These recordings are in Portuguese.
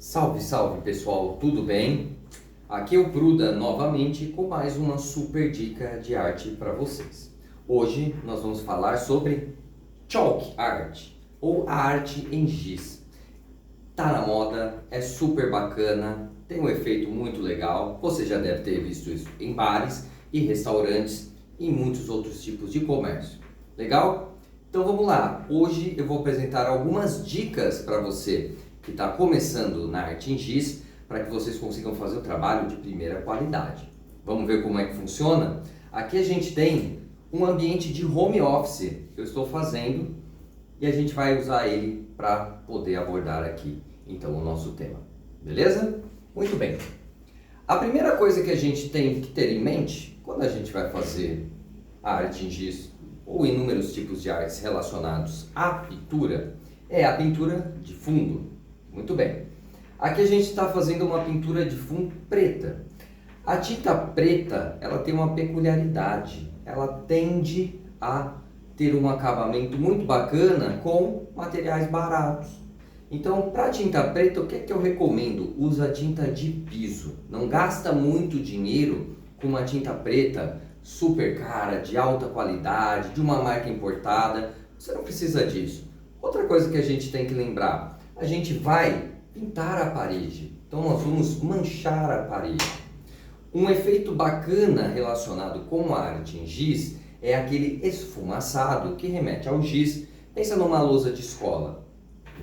Salve, salve pessoal, tudo bem? Aqui é o Pruda novamente com mais uma super dica de arte para vocês. Hoje nós vamos falar sobre chalk art ou a arte em giz. Tá na moda, é super bacana, tem um efeito muito legal. Você já deve ter visto isso em bares e restaurantes e muitos outros tipos de comércio. Legal? Então vamos lá. Hoje eu vou apresentar algumas dicas para você que está começando na arte em giz, para que vocês consigam fazer o trabalho de primeira qualidade. Vamos ver como é que funciona? Aqui a gente tem um ambiente de home office que eu estou fazendo e a gente vai usar ele para poder abordar aqui então o nosso tema. Beleza? Muito bem. A primeira coisa que a gente tem que ter em mente quando a gente vai fazer a arte em giz ou inúmeros tipos de artes relacionados à pintura é a pintura de fundo. Muito bem. Aqui a gente está fazendo uma pintura de fundo preta. A tinta preta, ela tem uma peculiaridade. Ela tende a ter um acabamento muito bacana com materiais baratos. Então, para tinta preta, o que é que eu recomendo? Usa tinta de piso. Não gasta muito dinheiro com uma tinta preta super cara, de alta qualidade, de uma marca importada. Você não precisa disso. Outra coisa que a gente tem que lembrar, a gente vai pintar a parede, então nós vamos manchar a parede. Um efeito bacana relacionado com a arte em giz é aquele esfumaçado que remete ao giz. Pensa numa lousa de escola,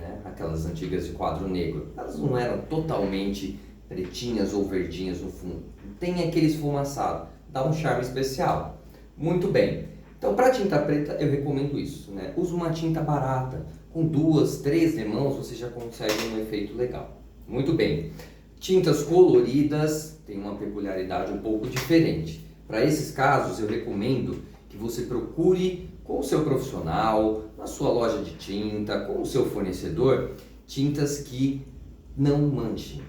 né? Aquelas antigas de quadro negro, elas não eram totalmente pretinhas ou verdinhas no fundo, tem aquele esfumaçado, dá um charme especial. Muito bem, então para tinta preta eu recomendo isso, né? Usa uma tinta barata, com 2, 3 demãos você já consegue um efeito legal. Muito bem. Tintas coloridas têm uma peculiaridade um pouco diferente. Para esses casos eu recomendo que você procure com o seu profissional, na sua loja de tinta, com o seu fornecedor, tintas que não manchem.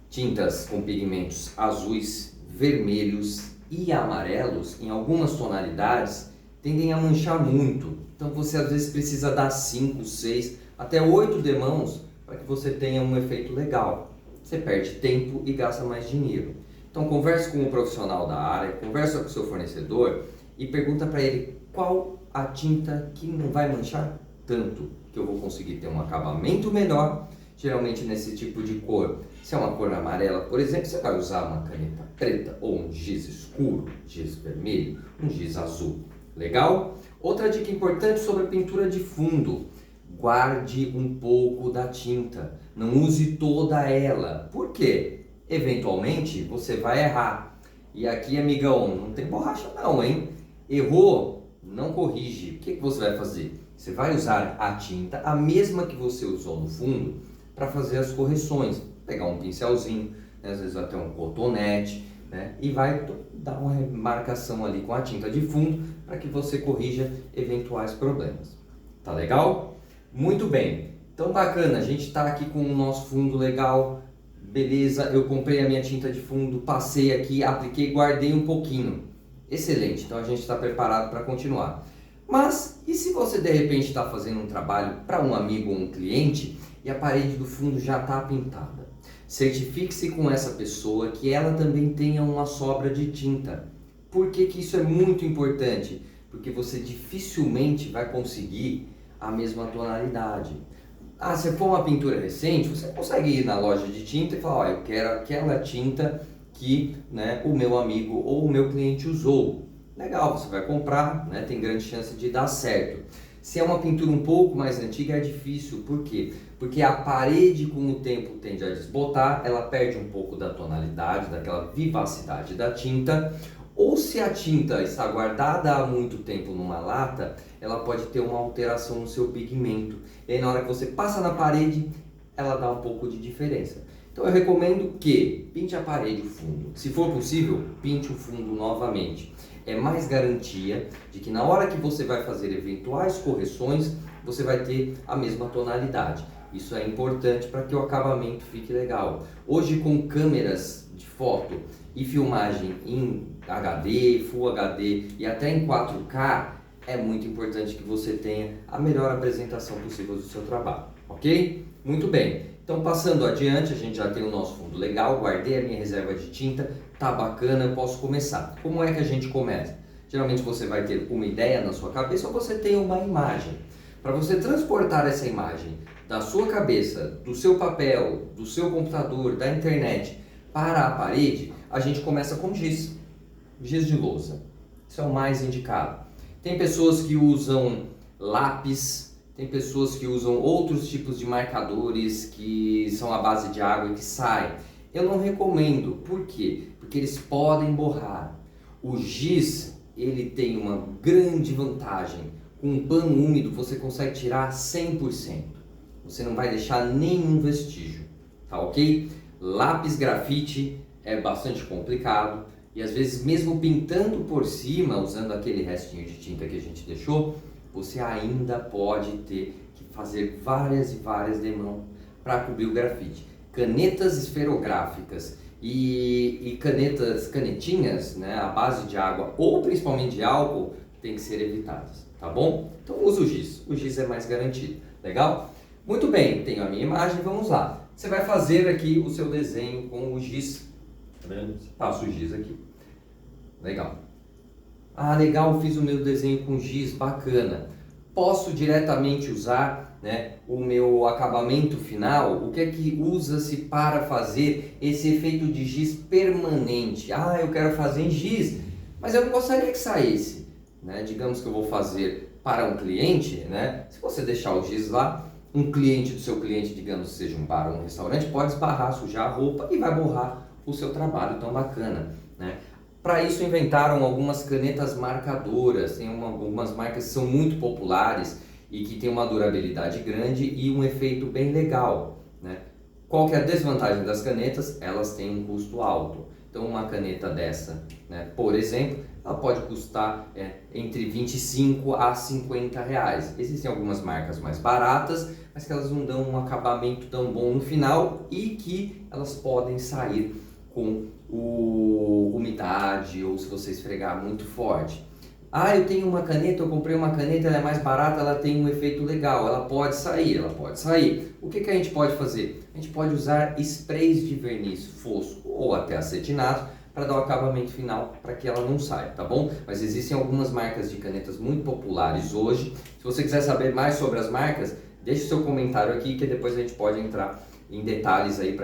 Tintas com pigmentos azuis, vermelhos e amarelos, em algumas tonalidades, tendem a manchar muito. Então você às vezes precisa dar 5, 6, até 8 demãos para que você tenha um efeito legal. Você perde tempo e gasta mais dinheiro. Então converse com um profissional da área, converse com o seu fornecedor e pergunta para ele qual a tinta que não vai manchar tanto, que eu vou conseguir ter um acabamento melhor. Geralmente nesse tipo de cor, se é uma cor amarela, por exemplo, você vai usar uma caneta preta ou um giz escuro, giz vermelho, um giz azul. Legal? Outra dica importante sobre a pintura de fundo: guarde um pouco da tinta, não use toda ela. Por quê? Eventualmente você vai errar. E aqui, amigão, não tem borracha não, hein? Errou, não corrige. O que você vai fazer? Você vai usar a tinta, a mesma que você usou no fundo, para fazer as correções. Pegar um pincelzinho, né, às vezes até um cotonete, né, e vai dar uma marcação ali com a tinta de fundo para que você corrija eventuais problemas. Tá legal? Muito bem. Então bacana, a gente está aqui com o nosso fundo legal. Beleza, eu comprei a minha tinta de fundo, passei aqui, apliquei, guardei um pouquinho. Excelente, então a gente está preparado para continuar. Mas e se você de repente está fazendo um trabalho para um amigo ou um cliente e a parede do fundo já está pintada? Certifique-se com essa pessoa que ela também tenha uma sobra de tinta. Por que que isso é muito importante? Porque você dificilmente vai conseguir a mesma tonalidade. Se for uma pintura recente, você consegue ir na loja de tinta e falar, eu quero aquela tinta que, né, o meu amigo ou o meu cliente usou. Legal, você vai comprar, né, tem grande chance de dar certo. Se é uma pintura um pouco mais antiga é difícil, por quê? Porque a parede com o tempo tende a desbotar, ela perde um pouco da tonalidade, daquela vivacidade da tinta, ou se a tinta está guardada há muito tempo numa lata, ela pode ter uma alteração no seu pigmento. E aí na hora que você passa na parede, ela dá um pouco de diferença. Então eu recomendo que pinte a parede, o fundo. Se for possível, pinte o fundo novamente. É mais garantia de que na hora que você vai fazer eventuais correções, você vai ter a mesma tonalidade. Isso é importante para que o acabamento fique legal. Hoje com câmeras de foto e filmagem em HD, Full HD e até em 4K, é muito importante que você tenha a melhor apresentação possível do seu trabalho, ok? Muito bem, então passando adiante, a gente já tem o nosso fundo legal, guardei a minha reserva de tinta, tá bacana, eu posso começar. Como é que a gente começa? Geralmente você vai ter uma ideia na sua cabeça ou você tem uma imagem. Para você transportar essa imagem da sua cabeça, do seu papel, do seu computador, da internet para a parede, a gente começa com giz, giz de lousa. Isso é o mais indicado. Tem pessoas que usam lápis, tem pessoas que usam outros tipos de marcadores que são à base de água e que saem. Eu não recomendo. Por quê? Porque eles podem borrar. O giz, ele tem uma grande vantagem. Com um pano úmido você consegue tirar 100%. Você não vai deixar nenhum vestígio, tá ok? Lápis grafite é bastante complicado. E às vezes mesmo pintando por cima, usando aquele restinho de tinta que a gente deixou, você ainda pode ter que fazer várias e várias demãos para cobrir o grafite. Canetas esferográficas e canetinhas, né, à base de água ou principalmente de álcool, tem que ser evitadas, tá bom? Então usa o giz é mais garantido, legal? Muito bem, tenho a minha imagem, vamos lá. Você vai fazer aqui o seu desenho com o giz. Passo o giz aqui. Legal. Ah, legal, fiz o meu desenho com giz, bacana. Posso diretamente usar, né, o meu acabamento final? O que é que usa-se para fazer esse efeito de giz permanente? Ah, eu quero fazer em giz, mas eu não gostaria que saísse, né? Digamos que eu vou fazer para um cliente, né? Se você deixar o giz lá, um cliente do seu cliente, digamos que seja um bar ou um restaurante, pode esbarrar, sujar a roupa e vai borrar o seu trabalho tão bacana, né? Para isso inventaram algumas canetas marcadoras, tem algumas marcas que são muito populares e que tem uma durabilidade grande e um efeito bem legal, né? Qual que é a desvantagem das canetas? Elas têm um custo alto. Então uma caneta dessa, né, por exemplo, ela pode custar entre 25 a 50 reais. Existem algumas marcas mais baratas, mas que elas não dão um acabamento tão bom no final e que elas podem sair com umidade ou se você esfregar muito forte. Ah, eu tenho uma caneta, eu comprei uma caneta, ela é mais barata, ela tem um efeito legal, ela pode sair, ela pode sair. O que que a gente pode fazer? A gente pode usar sprays de verniz fosco ou até acetinado para dar o acabamento final para que ela não saia, tá bom? Mas existem algumas marcas de canetas muito populares hoje. Se você quiser saber mais sobre as marcas, deixe seu comentário aqui que depois a gente pode entrar em detalhes aí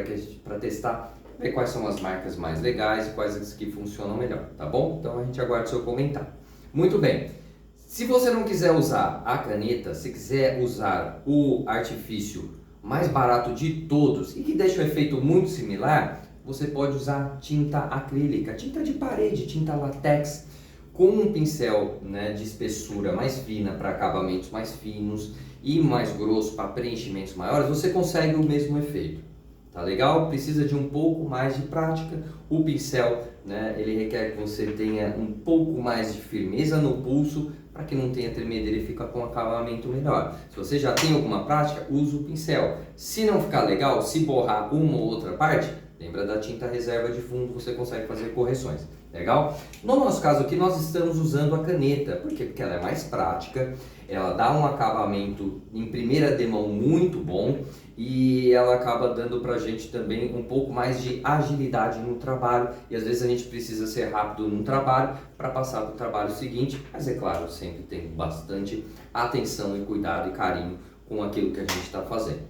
para testar, ver quais são as marcas mais legais e quais as que funcionam melhor, tá bom? Então a gente aguarda o seu comentário. Muito bem, se você não quiser usar a caneta, se quiser usar o artifício mais barato de todos e que deixa um efeito muito similar, você pode usar tinta acrílica, tinta de parede, tinta látex, com um pincel, né, de espessura mais fina para acabamentos mais finos e mais grosso para preenchimentos maiores, você consegue o mesmo efeito. Tá legal? Precisa de um pouco mais de prática. O pincel, né, ele requer que você tenha um pouco mais de firmeza no pulso para que não tenha tremedeira e fica com um acabamento melhor. Se você já tem alguma prática, use o pincel. Se não ficar legal, se borrar uma ou outra parte, lembra da tinta reserva de fundo, você consegue fazer correções. Legal? No nosso caso aqui, nós estamos usando a caneta. Por quê? Porque ela é mais prática, ela dá um acabamento em primeira demão muito bom e ela acaba dando pra gente também um pouco mais de agilidade no trabalho e às vezes a gente precisa ser rápido no trabalho para passar para o trabalho seguinte, mas é claro, sempre tem bastante atenção e cuidado e carinho com aquilo que a gente está fazendo.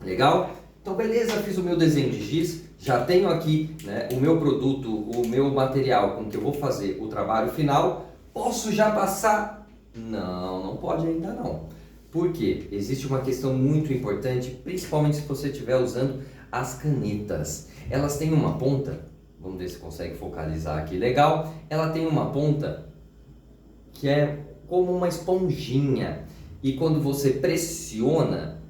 Legal? Então beleza, fiz o meu desenho de giz, já tenho aqui, né, o meu produto, o meu material com que eu vou fazer o trabalho final. Posso já passar? Não, não pode ainda não. Por quê? Existe uma questão muito importante, principalmente se você estiver usando as canetas. Elas têm uma ponta, vamos ver se consegue focalizar aqui legal, ela tem uma ponta que é como uma esponjinha e quando você pressiona,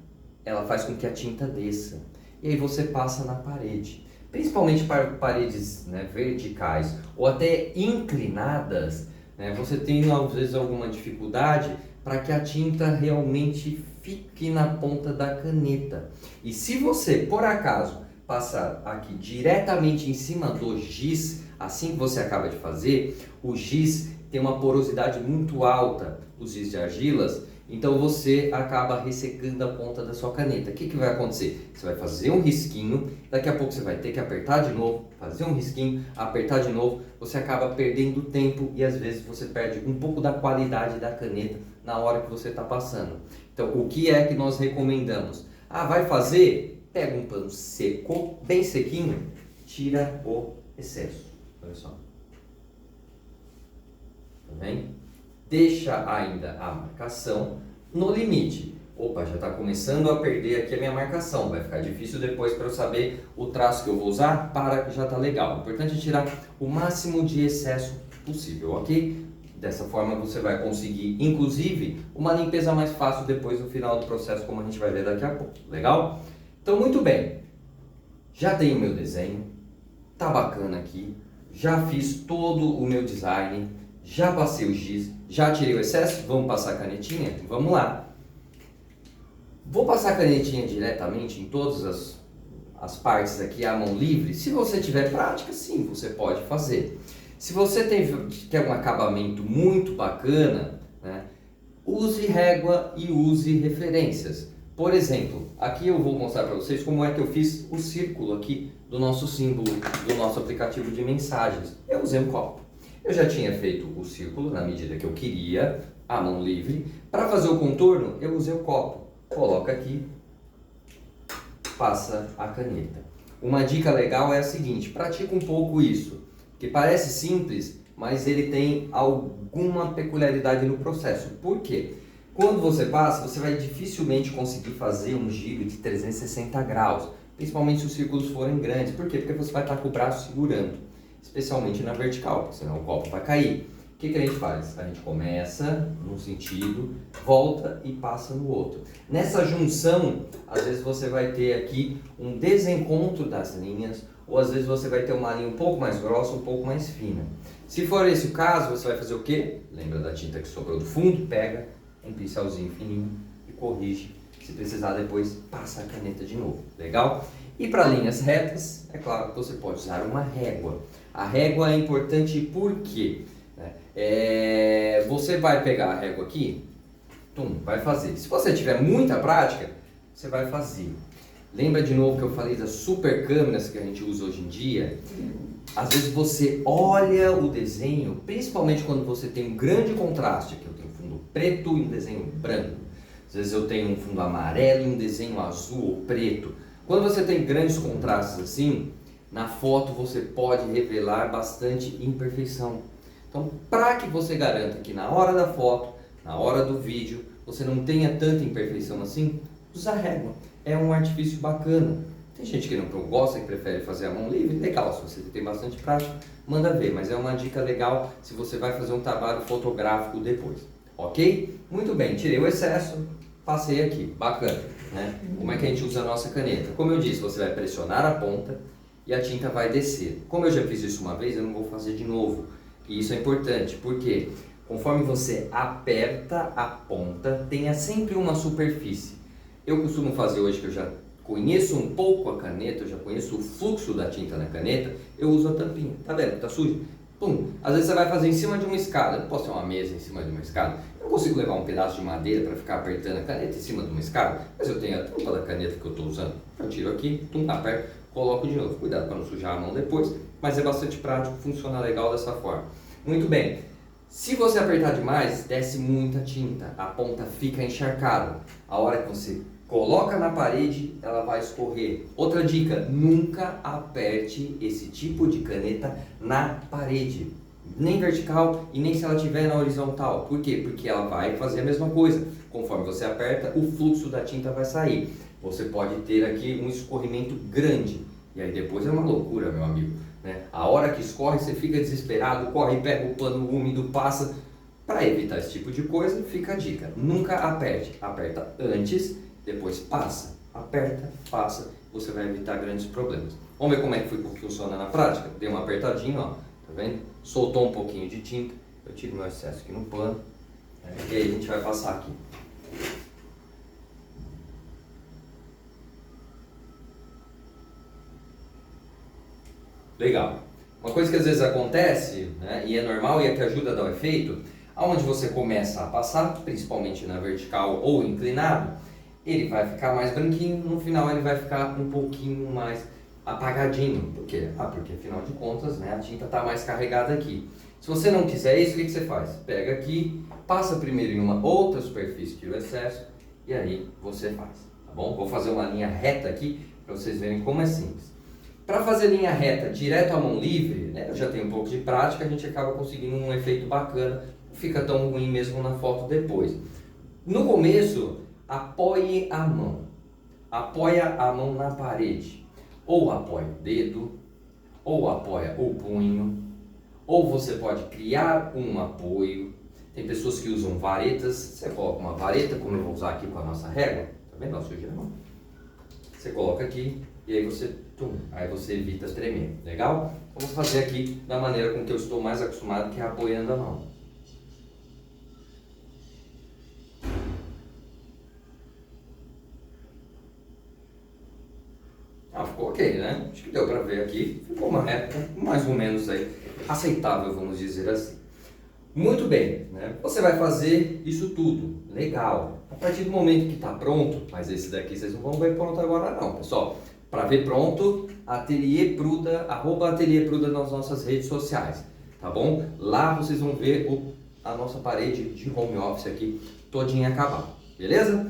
ela faz com que a tinta desça e aí você passa na parede, principalmente para paredes, né, verticais ou até inclinadas, né, você tem às vezes alguma dificuldade para que a tinta realmente fique na ponta da caneta. E se você, por acaso, passar aqui diretamente em cima do giz, assim que você acaba de fazer, o giz tem uma porosidade muito alta, os giz de argilas, então você acaba ressecando a ponta da sua caneta. O que vai acontecer? Você vai fazer um risquinho, daqui a pouco você vai ter que apertar de novo, fazer um risquinho, apertar de novo, você acaba perdendo tempo e às vezes você perde um pouco da qualidade da caneta na hora que você está passando. Então, o que é que nós recomendamos? Vai fazer? Pega um pano seco, bem sequinho, tira o excesso. Olha só. Tá vendo? Deixa ainda a marcação no limite. Opa, já está começando a perder aqui a minha marcação. Vai ficar difícil depois para eu saber o traço que eu vou usar. Para, já está legal. O importante é tirar o máximo de excesso possível, ok? Dessa forma você vai conseguir, inclusive, uma limpeza mais fácil depois no final do processo, como a gente vai ver daqui a pouco. Legal? Então, muito bem. Já tenho o meu desenho. Tá bacana aqui. Já fiz todo o meu design. Já passei o giz, já tirei o excesso, vamos passar a canetinha? Vamos lá. Vou passar a canetinha diretamente em todas as partes aqui à mão livre. Se você tiver prática, sim, você pode fazer. Se você quer um acabamento muito bacana, né, use régua e use referências. Por exemplo, aqui eu vou mostrar para vocês como é que eu fiz o círculo aqui do nosso símbolo, do nosso aplicativo de mensagens. Eu usei um copo. Eu já tinha feito o círculo na medida que eu queria, a mão livre. Para fazer o contorno, eu usei o copo. Coloca aqui, passa a caneta. Uma dica legal é a seguinte, pratica um pouco isso, que parece simples, mas ele tem alguma peculiaridade no processo. Por quê? Quando você passa, você vai dificilmente conseguir fazer um giro de 360 graus, principalmente se os círculos forem grandes. Por quê? Porque você vai estar com o braço segurando, especialmente na vertical, porque senão o copo vai cair. O que a gente faz? A gente começa num sentido, volta e passa no outro. Nessa junção, às vezes você vai ter aqui um desencontro das linhas, ou às vezes você vai ter uma linha um pouco mais grossa, um pouco mais fina. Se for esse o caso, você vai fazer o quê? Lembra da tinta que sobrou do fundo? Pega um pincelzinho fininho e corrige. Se precisar depois, passa a caneta de novo. Legal? E para linhas retas, é claro que você pode usar uma régua. A régua é importante porque você vai pegar a régua aqui, vai fazer. Se você tiver muita prática, você vai fazer. Lembra de novo que eu falei das super câmeras que a gente usa hoje em dia? Às vezes você olha o desenho, principalmente quando você tem um grande contraste, aqui eu tenho um fundo preto e um desenho branco. Às vezes eu tenho um fundo amarelo e um desenho azul ou preto. Quando você tem grandes contrastes assim, na foto você pode revelar bastante imperfeição. Então, para que você garanta que na hora da foto, na hora do vídeo, você não tenha tanta imperfeição assim, usa régua. É um artifício bacana. Tem gente que não gosta, que prefere fazer a mão livre, legal, se você tem bastante prática, manda ver, mas é uma dica legal se você vai fazer um trabalho fotográfico depois, ok? Muito bem, tirei o excesso, passei aqui, bacana, né? Como é que a gente usa a nossa caneta? Como eu disse, você vai pressionar a ponta e a tinta vai descer. Como eu já fiz isso uma vez, eu não vou fazer de novo, e isso é importante, porque conforme você aperta a ponta, tenha sempre uma superfície. Eu costumo fazer hoje que eu já conheço um pouco a caneta, eu já conheço o fluxo da tinta na caneta, eu uso a tampinha. Tá vendo? Tá sujo? Pum. Às vezes você vai fazer em cima de uma escada. Eu não posso ter uma mesa em cima de uma escada. Eu não consigo levar um pedaço de madeira para ficar apertando a caneta em cima de uma escada, mas eu tenho a tampa da caneta que eu estou usando. Eu tiro aqui, aperto, coloco de novo. Cuidado para não sujar a mão depois, mas é bastante prático, funciona legal dessa forma. Muito bem. Se você apertar demais, desce muita tinta, a ponta fica encharcada. A hora que você coloca na parede, ela vai escorrer. Outra dica, nunca aperte esse tipo de caneta na parede. Nem vertical e nem se ela estiver na horizontal. Por quê? Porque ela vai fazer a mesma coisa. Conforme você aperta, o fluxo da tinta vai sair. Você pode ter aqui um escorrimento grande. E aí depois é uma loucura, meu amigo, né? A hora que escorre, você fica desesperado, corre, pega o pano úmido, passa. Para evitar esse tipo de coisa, fica a dica. Nunca aperte. Aperta antes, depois passa. Aperta, passa. Você vai evitar grandes problemas. Vamos ver como é que funciona na prática? Dei uma apertadinha, ó. Tá vendo? Soltou um pouquinho de tinta. Eu tiro meu excesso aqui no pano. E aí a gente vai passar aqui. Legal. Uma coisa que às vezes acontece, né, e é normal e é que ajuda a dar o efeito, aonde você começa a passar, principalmente na vertical ou inclinado, ele vai ficar mais branquinho, no final ele vai ficar um pouquinho mais apagadinho. Por quê? Porque afinal de contas, né, a tinta está mais carregada aqui. Se você não quiser isso, o que você faz? Pega aqui, passa primeiro em uma outra superfície, tira o excesso e aí você faz, tá bom? Vou fazer uma linha reta aqui para vocês verem como é simples. Para fazer linha reta direto à mão livre, né, eu já tenho um pouco de prática, a gente acaba conseguindo um efeito bacana, não fica tão ruim mesmo na foto depois. No começo, apoie a mão. Apoia a mão na parede. Ou apoia o dedo, ou apoia o punho, ou você pode criar um apoio. Tem pessoas que usam varetas, você coloca uma vareta, como eu vou usar aqui com a nossa régua, tá vendo? Ó, sujei a mão. Você coloca aqui e aí você, aí você evita tremer, legal? Vamos fazer aqui da maneira com que eu estou mais acostumado, que é apoiando a mão. Ficou ok, né? Acho que deu para ver aqui. Ficou uma reta mais ou menos aí aceitável, vamos dizer assim. Muito bem, né? Você vai fazer isso tudo, legal. A partir do momento que está pronto, mas esse daqui vocês não vão ver pronto agora não, pessoal. Para ver pronto, Ateliê Pruda, @Ateliê Pruda nas nossas redes sociais, tá bom? Lá vocês vão ver a nossa parede de home office aqui todinha acabada, beleza?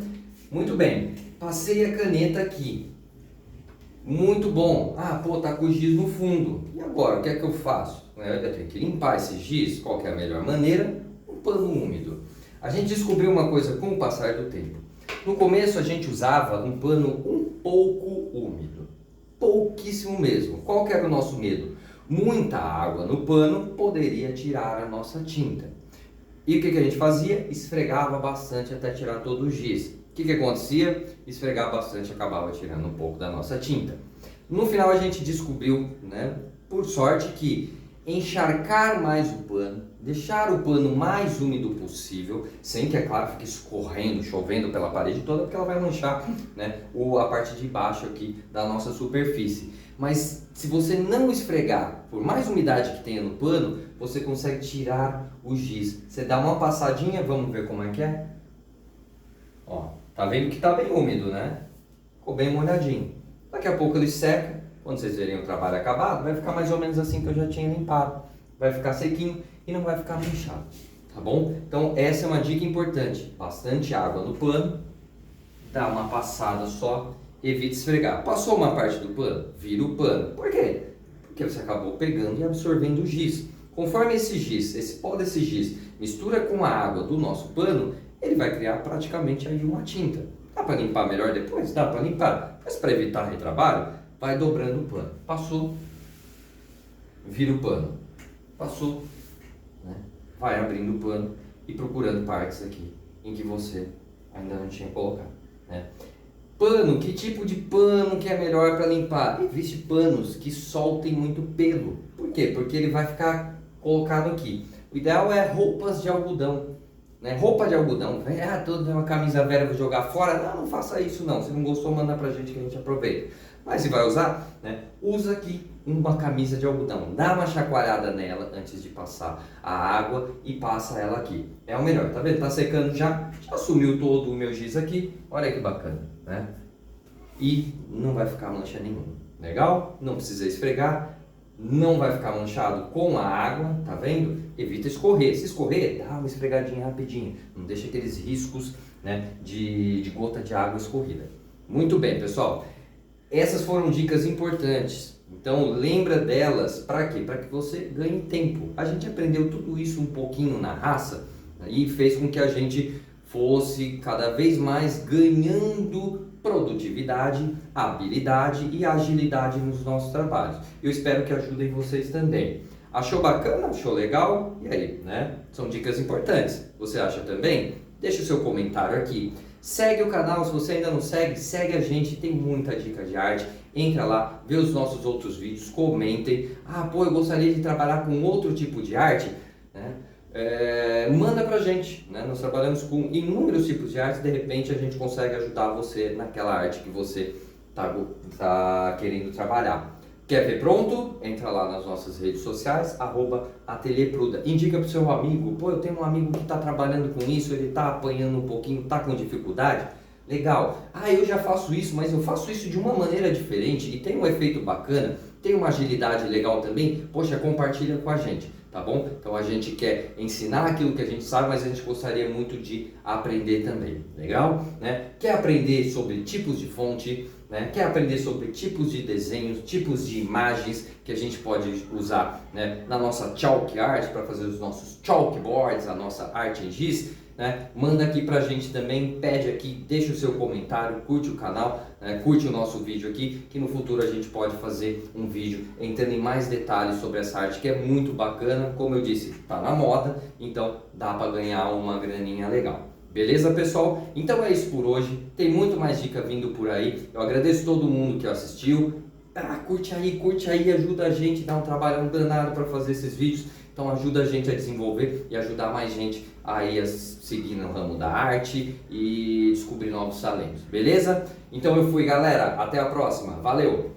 Muito bem, passei a caneta aqui. Muito bom. Tá com o giz no fundo. E agora, o que é que eu faço? Eu tenho que limpar esse giz. Qual que é a melhor maneira? Um pano úmido. A gente descobriu uma coisa com o passar do tempo. No começo a gente usava um pano um pouco úmido. Pouquíssimo mesmo. Qual que era o nosso medo? Muita água no pano poderia tirar a nossa tinta. E o que a gente fazia? Esfregava bastante até tirar todo o giz. O que acontecia? Esfregar bastante acabava tirando um pouco da nossa tinta. No final a gente descobriu, né, por sorte, que encharcar mais o pano, deixar o pano mais úmido possível, sem que, é claro, fique escorrendo, chovendo pela parede toda, porque ela vai manchar, né, a parte de baixo aqui da nossa superfície. Mas se você não esfregar, por mais umidade que tenha no pano, você consegue tirar o giz. Você dá uma passadinha, vamos ver como é que é? Ó, tá vendo que tá bem úmido, né? Ficou bem molhadinho. Daqui a pouco ele seca. Quando vocês verem o trabalho acabado, vai ficar mais ou menos assim que eu já tinha limpado. Vai ficar sequinho e não vai ficar manchado, tá bom? Então essa é uma dica importante. Bastante água no pano. Dá uma passada só. Evite esfregar. Passou uma parte do pano? Vira o pano. Por quê? Porque você acabou pegando e absorvendo o giz. Conforme esse giz, esse pó desse giz, mistura com a água do nosso pano, ele vai criar praticamente aí uma tinta. Dá para limpar melhor depois? Dá para limpar. Mas para evitar retrabalho, vai dobrando o pano. Passou, vira o pano. Passou, né? Vai abrindo o pano e procurando partes aqui em que você ainda não tinha colocado, né? Pano, que tipo de pano que é melhor para limpar? Existem panos que soltem muito pelo. Por quê? Porque ele vai ficar colocado aqui. O ideal é roupas de algodão. Né? Roupa de algodão, toda uma camisa velha vou jogar fora, não faça isso não, se não gostou manda pra gente que a gente aproveita. Mas se vai usar, né? Usa aqui uma camisa de algodão, dá uma chacoalhada nela antes de passar a água e passa ela aqui, é o melhor, tá vendo? Tá secando já sumiu todo o meu giz aqui, olha que bacana, né? E não vai ficar mancha nenhuma, legal? Não precisa esfregar. Não vai ficar manchado com a água, tá vendo? Evita escorrer. Se escorrer, dá uma esfregadinha rapidinho. Não deixa aqueles riscos, né, de gota de água escorrida. Muito bem, pessoal. Essas foram dicas importantes. Então, lembra delas para quê? Para que você ganhe tempo. A gente aprendeu tudo isso um pouquinho na raça, né, e fez com que a gente fosse cada vez mais ganhando produtividade, habilidade e agilidade nos nossos trabalhos. Eu espero que ajudem vocês também. Achou bacana? Achou legal? E aí, né? São dicas importantes. Você acha também? Deixa o seu comentário aqui. Segue o canal, se você ainda não segue, segue a gente, tem muita dica de arte. Entra lá, vê os nossos outros vídeos, comentem. Eu gostaria de trabalhar com outro tipo de arte, né? Manda pra gente, né? Nós trabalhamos com inúmeros tipos de arte, de repente a gente consegue ajudar você naquela arte que você tá querendo trabalhar. Quer ver pronto? Entra lá nas nossas redes sociais, @Ateliê Pruda. Indica pro seu amigo, pô, eu tenho um amigo que está trabalhando com isso, ele está apanhando um pouquinho, está com dificuldade. Legal. Ah, eu já faço isso, mas eu faço isso de uma maneira diferente e tem um efeito bacana, tem uma agilidade legal também. Poxa, compartilha com a gente, tá bom? Então a gente quer ensinar aquilo que a gente sabe, mas a gente gostaria muito de aprender também. Legal? Né? Quer aprender sobre tipos de fonte, né? Quer aprender sobre tipos de desenhos, tipos de imagens que a gente pode usar, né, na nossa chalk art para fazer os nossos chalkboards, a nossa arte em giz, né? Manda aqui pra gente também, pede aqui, deixa o seu comentário, curte o canal, né? Curte o nosso vídeo aqui, que no futuro a gente pode fazer um vídeo entrando em mais detalhes sobre essa arte que é muito bacana. Como eu disse, tá na moda, então dá para ganhar uma graninha legal. Beleza, pessoal? Então é isso por hoje. Tem muito mais dica vindo por aí. Eu agradeço todo mundo que assistiu. Curte aí, ajuda a gente, dá um trabalho danado para fazer esses vídeos. Então ajuda a gente a desenvolver e ajudar mais gente aí a seguir no ramo da arte e descobrir novos talentos, beleza? Então eu fui, galera. Até a próxima. Valeu!